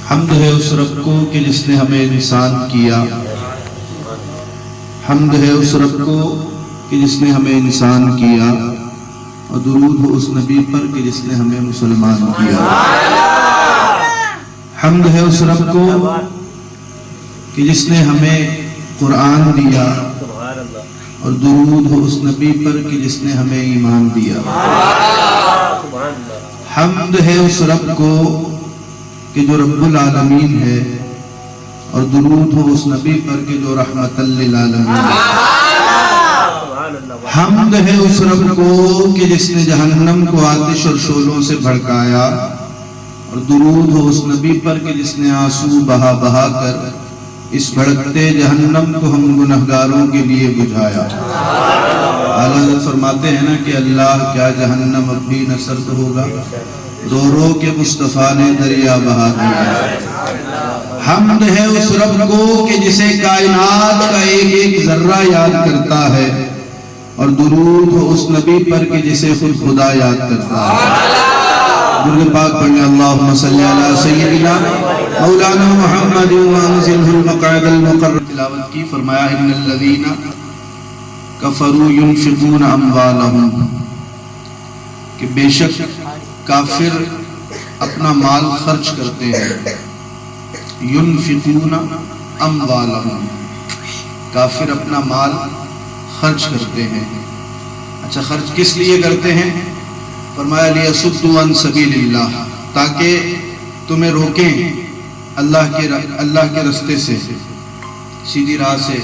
حمد ہے اس رب کو کہ جس نے ہمیں انسان کیا، حمد ہے اس رب کو کہ جس نے ہمیں انسان کیا، اور درود ہو اس نبی پر کہ جس نے ہمیں مسلمان کیا۔ حمد ہے اس رب کو کہ جس نے ہمیں قرآن دیا، اور درود ہو اس نبی پر کہ جس نے ہمیں ایمان دیا۔ حمد ہے اس رب کو کہ جو رب العالمین ہے، اور درود ہو اس نبی پر کہ جو رحمت للعالمین ہے۔ حمد ہے اس رب کو کہ جس نے جہنم کو آتش اور شعلوں سے بھڑکایا، اور درود ہو اس نبی پر کہ جس نے آنسو بہا بہا کر اس بھڑکتے جہنم کو ہم گنہگاروں کے لیے بجھایا۔ اعلیٰ حضرت فرماتے ہیں نا کہ اللہ کیا جہنم اب بھی نہ سرد ہوگا، رو رو کے مصطفیٰ نے دریا بہا دیا۔ حمد ہے اس رب کو کہ جسے کائنات کا ایک ایک ذرہ یاد کرتا ہے، اور درود ہو اس نبی پر کہ جسے خود خدا یاد کرتا ہے۔ درود پاک پڑھیں، اللہم صلی علی سیدنا مولانا محمد وانزلہ المقعد المقرر۔ تلاوت کی، فرمایا ان الذین کفروا ينفقون اموالهم، کہ بے شک کافر اپنا مال خرچ کرتے ہیں۔ ينفقون اموالهم، کافر اپنا مال خرچ کرتے ہیں۔ اچھا، خرچ کس لیے کرتے ہیں؟ فرمایا لیصدوا عن سبیل اللہ، تاکہ تمہیں روکیں اللہ کے رستے سے، سیدھی راہ سے،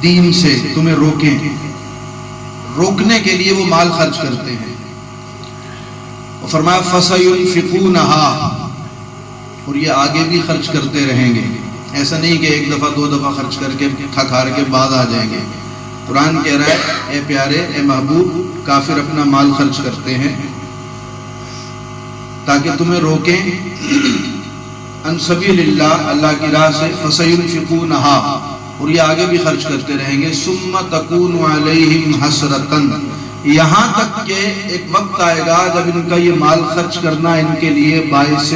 دین سے تمہیں روکیں۔ روکنے کے لیے وہ مال خرچ کرتے ہیں۔ اور فرمایا فَسَيُنْفِقُونَهَا، اور یہ آگے بھی خرچ کرتے رہیں گے۔ ایسا نہیں کہ ایک دفعہ دو دفعہ خرچ کر کے تھک ہار کے بعد آ جائیں گے۔ قرآن کہہ رہا ہے اے پیارے، اے محبوب، کافر اپنا مال خرچ کرتے ہیں تاکہ تمہیں روکیں ان سبیل اللہ، اللہ کی راہ سے۔ فَسَيُنْفِقُونَهَا، اور یہ آگے بھی خرچ کرتے رہیں گے۔ ثُمَّ تَكُونُ عَلَيْهِمْ حَسْرَةً، یہاں تک کہ ایک وقت آئے گا جب ان کا یہ مال خرچ کرنا ان کے لیے باعث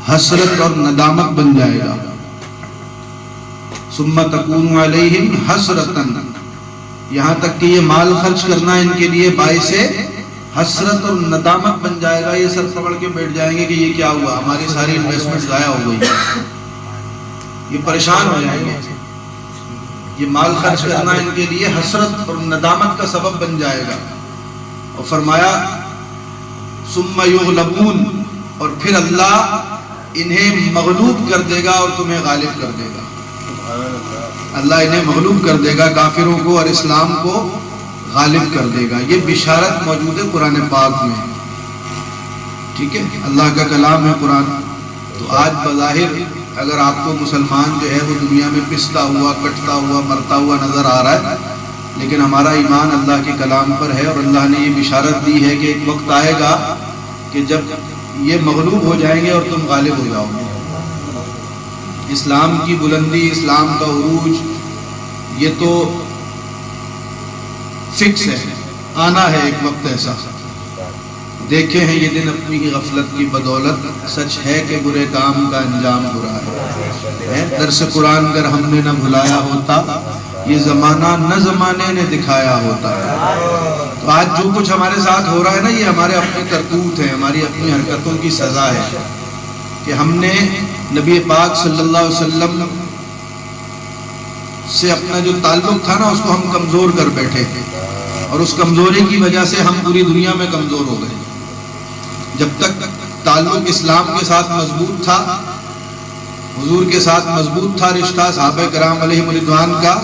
حسرت اور ندامت بن جائے گا۔ ثُمَّ تَكُونُ عَلَيْهِمْ حَسْرَةً، یہاں تک کہ یہ مال خرچ کرنا ان کے لیے باعث حسرت اور ندامت بن جائے گا۔ یہ سر پکڑ کے بیٹھ جائیں گے کہ یہ کیا ہوا، ہماری ساری انویسٹمنٹ ضائع ہو گئی، یہ پریشان ہو جائیں گے۔ یہ مال خرچ کرنا ان کے لیے حسرت اور ندامت کا سبب بن جائے گا۔ اور فرمایا ثم یغلبون، اور پھر اللہ انہیں مغلوب کر دے گا اور تمہیں غالب کر دے گا۔ اللہ انہیں مغلوب کر دے گا، کافروں کو اور اسلام کو غالب کر دے گا۔ یہ بشارت موجود ہے قرآن پاک میں، ٹھیک ہے، اللہ کا کلام ہے قرآن۔ تو آج بظاہر اگر آپ کو مسلمان جو ہے وہ دنیا میں پستا ہوا، کٹتا ہوا، مرتا ہوا نظر آ رہا ہے، لیکن ہمارا ایمان اللہ کے کلام پر ہے، اور اللہ نے یہ بشارت دی ہے کہ ایک وقت آئے گا کہ جب یہ مغلوب ہو جائیں گے اور تم غالب ہو جاؤ گے۔ اسلام کی بلندی، اسلام کا عروج، یہ تو فکس ہے، آنا ہے ایک وقت ایسا۔ دیکھے ہیں یہ دن اپنی کی غفلت کی بدولت، سچ ہے کہ برے کام کا انجام برا ہے۔ درس قرآن اگر ہم نے نہ بھلایا ہوتا، یہ زمانہ نہ زمانے نے دکھایا ہوتا۔ تو آج جو کچھ ہمارے ساتھ ہو رہا ہے نا، یہ ہمارے اپنے کرتوت ہیں، ہماری اپنی حرکتوں کی سزا ہے کہ ہم نے نبی پاک صلی اللہ علیہ وسلم سے اپنا جو تعلق تھا نا، اس کو ہم کمزور کر بیٹھے، اور اس کمزوری کی وجہ سے ہم پوری دنیا میں کمزور ہو گئے۔ جب تک تعلق اسلام کے ساتھ مضبوط تھا، حضور کے ساتھ مضبوط تھا رشتہ صحابہ کرام علیہم رضوان کا۔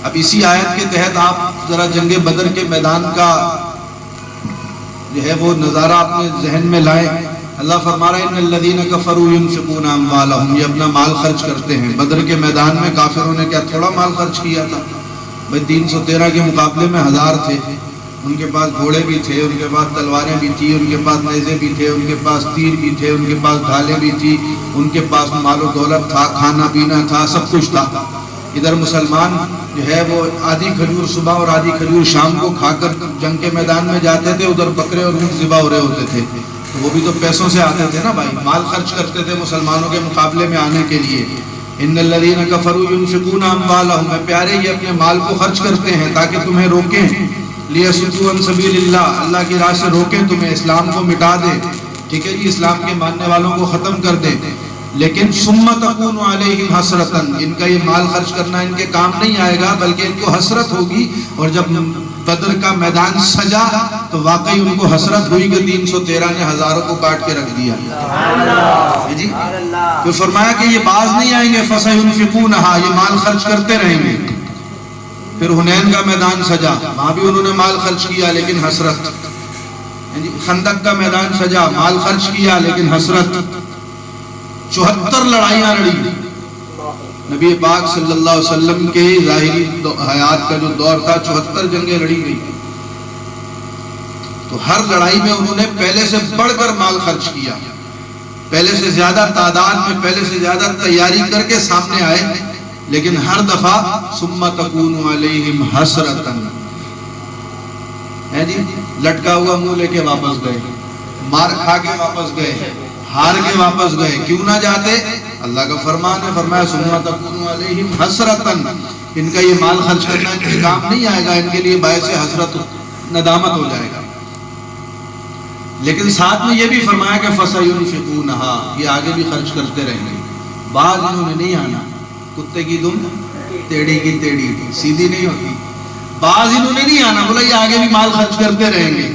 اب اسی آیت کے تحت آپ ذرا جنگ بدر کے میدان کا جو ہے وہ نظارہ اپنے ذہن میں لائیں۔ اللہ فرما رہا ہے ان الذین کفروا ينفقون اموالهم، یہ اپنا مال خرچ کرتے ہیں۔ بدر کے میدان میں کافروں نے کیا تھوڑا مال خرچ کیا تھا؟ بھائی 313 کے مقابلے میں 1000 تھے، ان کے پاس گھوڑے بھی تھے، ان کے پاس تلواریں بھی تھی، ان کے پاس نیزے بھی تھے، ان کے پاس تیر بھی تھے، ان کے پاس ڈھالیں بھی تھی، ان کے پاس مال و دولت تھا، کھانا پینا تھا، سب کچھ تھا۔ ادھر مسلمان جو ہے وہ آدھی کھجور صبح اور آدھی کھجور شام کو کھا کر جنگ کے میدان میں جاتے تھے، ادھر بکرے اور اونٹ ذبح ہو رہے ہوتے تھے، تو وہ بھی تو پیسوں سے آتے تھے نا بھائی، مال خرچ کرتے تھے مسلمانوں کے مقابلے میں آنے کے لیے۔ ان الذین کفروا ينفقون اموالهم، میں پیارے یہ اپنے مال کو خرچ کرتے ہیں تاکہ تمہیں روکیں، لیصدوا عن سبیل اللہ، اللہ کی راہ سے روکیں تمہیں، اسلام کو مٹا دے، ٹھیک ہے جی، اسلام کے ماننے والوں کو ختم کر دے، لیکن ثم تکون علیہم حسرۃ، ان کا یہ مال خرچ کرنا ان کے کام نہیں آئے گا بلکہ ان کو حسرت ہوگی، اور جب بدر کا میدان سجا تو واقعی ان کو حسرت ہوئی کہ 313 نے ہزاروں کو کاٹ کے رکھ دیا جی۔ تو فرمایا کہ یہ باز نہیں آئیں گے، فسینفقونھا، یہ مال خرچ کرتے رہیں گے۔ پھر حنین کا میدان سجا، وہاں بھی انہوں نے مال خرچ کیا لیکن حسرت، خندق کا میدان سجا، مال خرچ کیا لیکن حسرت، 74 لڑائیاں لڑی، نبی پاک صلی اللہ علیہ وسلم کے ظاہری حیات کا جو دور تھا 74 جنگیں لڑی گئی، تو ہر لڑائی میں انہوں نے پہلے سے بڑھ کر مال خرچ کیا، پہلے سے زیادہ تعداد میں، پہلے سے زیادہ تیاری کر کے سامنے آئے، لیکن ہر دفعہ ثم تکون علیہم حسرۃ، ہے جی، لٹکا ہوا منہ لے کے واپس گئے، مار کھا کے واپس گئے، ہار کے واپس گئے، کیوں نہ جاتے؟ اللہ کا فرمان ہے، فرمایا ثم تکون علیہم حسرۃ، ان کا یہ مال خرچ کرنا ان کے کام نہیں آئے گا، ان کے لیے باعث حسرت ندامت ہو جائے گا۔ لیکن ساتھ میں یہ بھی فرمایا کہ فسینفقونھا، یہ آگے بھی خرچ کرتے رہیں گے، بعض انہوں نے نہیں آنا، کتے کی دم ٹیڑھی کی ٹیڑھی سیدھی نہیں ہوتی، بعض انہوں نے نہیں آنا، بولا یہ آگے بھی مال خرچ کرتے رہیں گے۔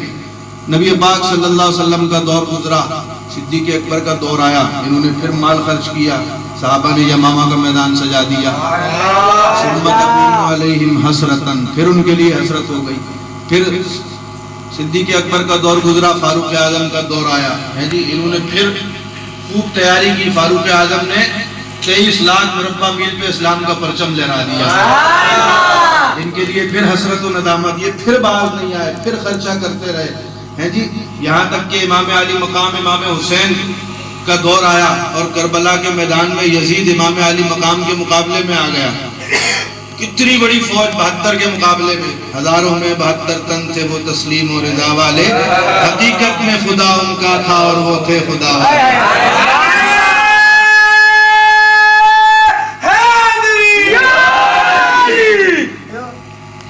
نبی پاک صلی اللہ علیہ وسلم کا دور گزرا، صدیق اکبر کا دور آیا، انہوں نے پھر مال خرچ کیا، صحابہ نے یمامہ کا میدان سجا دیا، ثم تکون علیہم حسرۃ، پھر ان کے لیے حسرت ہو گئی۔ پھر صدیق اکبر کا دور گزرا، فاروق اعظم کا دور آیا، ہے جی، انہوں نے پھر خوب تیاری کی، فاروق اعظم نے 23 لاکھ مربع میل پہ اسلام کا پرچم لہرا دیا، ان کے لیے پھر حسرت و ندامت، یہ پھر باز نہیں آئے، پھر خرچہ کرتے رہے، ہے جی، یہاں تک کہ امام علی مقام امام حسین کا دور آیا، اور کربلا کے میدان میں یزید امام علی مقام کے مقابلے میں آ گیا، کتنی بڑی فوج 72 کے مقابلے میں، ہزاروں میں 72 تن تھے وہ تسلیم و رضا والے، حقیقت میں خدا ان کا تھا اور وہ تھے خدا والے۔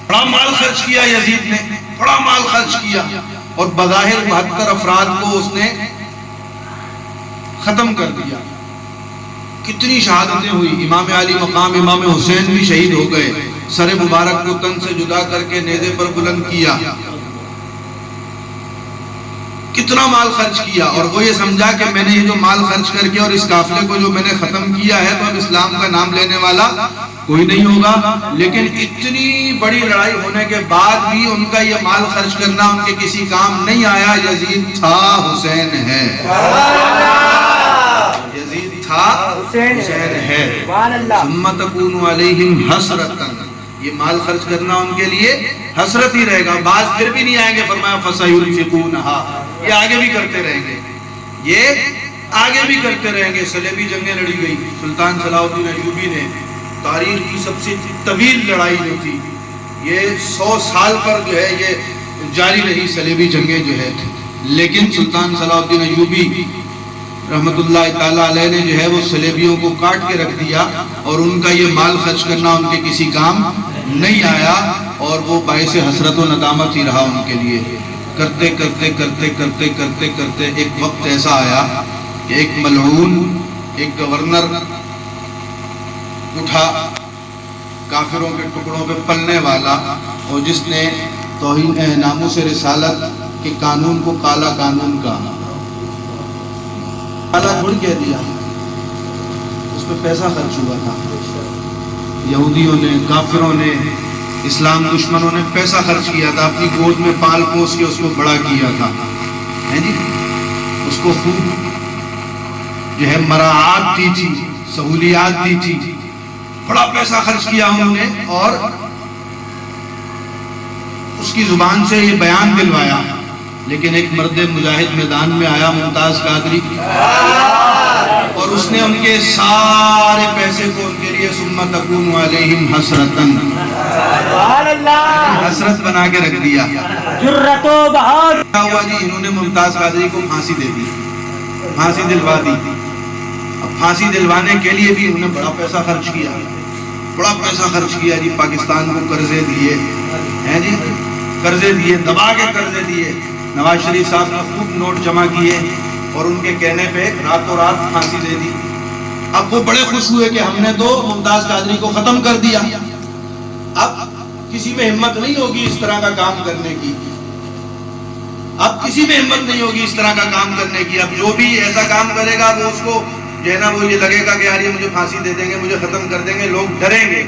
بڑا مال خرچ کیا یزید نے، بڑا مال خرچ کیا، اور بظاہر 72 افراد کو اس نے ختم کر دیا، کتنی شہادتیں ہوئی، امام علی مقام امام حسین بھی شہید ہو گئے، سر مبارک کو تن سے جدا کر کے نیزے پر بلند کیا، کتنا مال خرچ کیا، اور وہ یہ سمجھا کہ میں نے یہ جو مال خرچ کر کے اور اس قافلے کو جو میں نے ختم کیا ہے تو اب اسلام کا نام لینے والا کوئی نہیں ہوگا۔ لیکن اتنی بڑی لڑائی ہونے کے بعد بھی ان کا یہ مال خرچ کرنا ان کے کسی کام نہیں آیا، یزید تھا حسین ہے، یزید تھا حسین ہے، ثم تکون علیہم حسرۃ، یہ مال خرچ کرنا ان کے لیے حسرت ہی رہے گا، بعض پھر بھی نہیں آئیں گے، فرمایا فسینفقونھا، یہ آگے بھی کرتے رہیں گے، یہ آگے بھی کرتے رہیں گے۔ صلیبی جنگیں لڑی گئی، سلطان صلاح الدین ایوبی نے تاریخ کی سب سے طویل لڑائی جو تھی، یہ 100 سال پر جو ہے یہ جاری رہی صلیبی جنگیں جو ہے، لیکن سلطان صلاح الدین ایوبی رحمت اللہ تعالیٰ علیہ نے جو ہے وہ صلیبیوں کو کاٹ کے رکھ دیا، اور ان کا یہ مال خرچ کرنا ان کے کسی کام نہیں آیا، اور وہ باعث حسرت و ندامت ہی رہا ان کے لیے۔ کرتے کرتے کرتے کرتے کرتے کرتے ایک وقت ایسا آیا کہ ایک ملعون، ایک گورنر اٹھا، کافروں کے ٹکڑوں پہ پلنے والا، اور جس نے توہین ناموس رسالت کے قانون کو کالا قانون کہا، کالا گھڑ کہہ دیا، اس پہ پیسہ خرچ ہوا تھا، یہودیوں نے، کافروں نے، اسلام دشمنوں نے پیسہ خرچ کیا تھا، اپنی گود میں پال پوس کے اس کو بڑا کیا تھا، ہے جی، اس کو خوب جو ہے مراعات دی تھی، سہولیات دی تھی، بڑا پیسہ خرچ کیا انہوں نے، اور اس کی زبان سے یہ بیان دلوایا، لیکن ایک مرد مجاہد میدان میں آیا، ممتاز قادری، اور اس نے ان کے سارے پیسے کو ان کے لیے ثم تکون علیہم حسرتن، حسرت بنا کے رکھ دیا۔ جرت و بہار کیا ہوا جی؟ انہوں نے ممتاز قادری کو پھانسی دے دی، پھانسی دلوا دی۔ اب پھانسی دلوانے کے لیے بھی انہوں نے بڑا پیسہ خرچ کیا، بڑا پیسہ خرچ کیا جی، پاکستان کو قرضے دیے ہیں جی، قرضے دیے، دبا کے قرضے دیے۔ نواز شریف صاحب نے خوب نوٹ جمع کیے اور ان کے کہنے پہ راتوں رات پھانسی دے دی۔ اب وہ بڑے خوش ہوئے کہ ہم نے تو ممتاز قادری کو ختم کر دیا، اب کسی میں ہمت نہیں ہوگی اس طرح کا کام کرنے کی، اب کسی میں ہمت نہیں ہوگی اس طرح کا کام کرنے کی۔ اب جو بھی ایسا کام کرے گا وہ اس کو جو ہے نا وہ یہ لگے گا کہ یار یہ مجھے پھانسی دے دیں گے، مجھے ختم کر دیں گے، لوگ ڈریں گے۔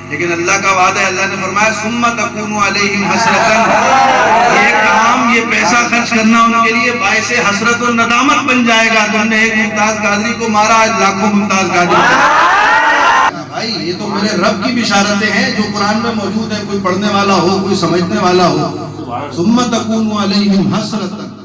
لیکن اللہ کا وعدہ ہے، اللہ نے فرمایا ثم تکون علیہم حسرتن، یہ کام، یہ پیسہ خرچ کرنا ان کے لیے باعث حسرت و ندامت بن جائے گا۔ تم نے ایک ممتاز قادری کو مارا، آج لاکھوں ممتاز قادری۔ بھائی یہ تو میرے رب کی بشارتیں ہیں جو قرآن میں موجود ہیں، کوئی پڑھنے والا ہو، کوئی سمجھنے والا ہو۔ ثم تکون علیہم حسرتن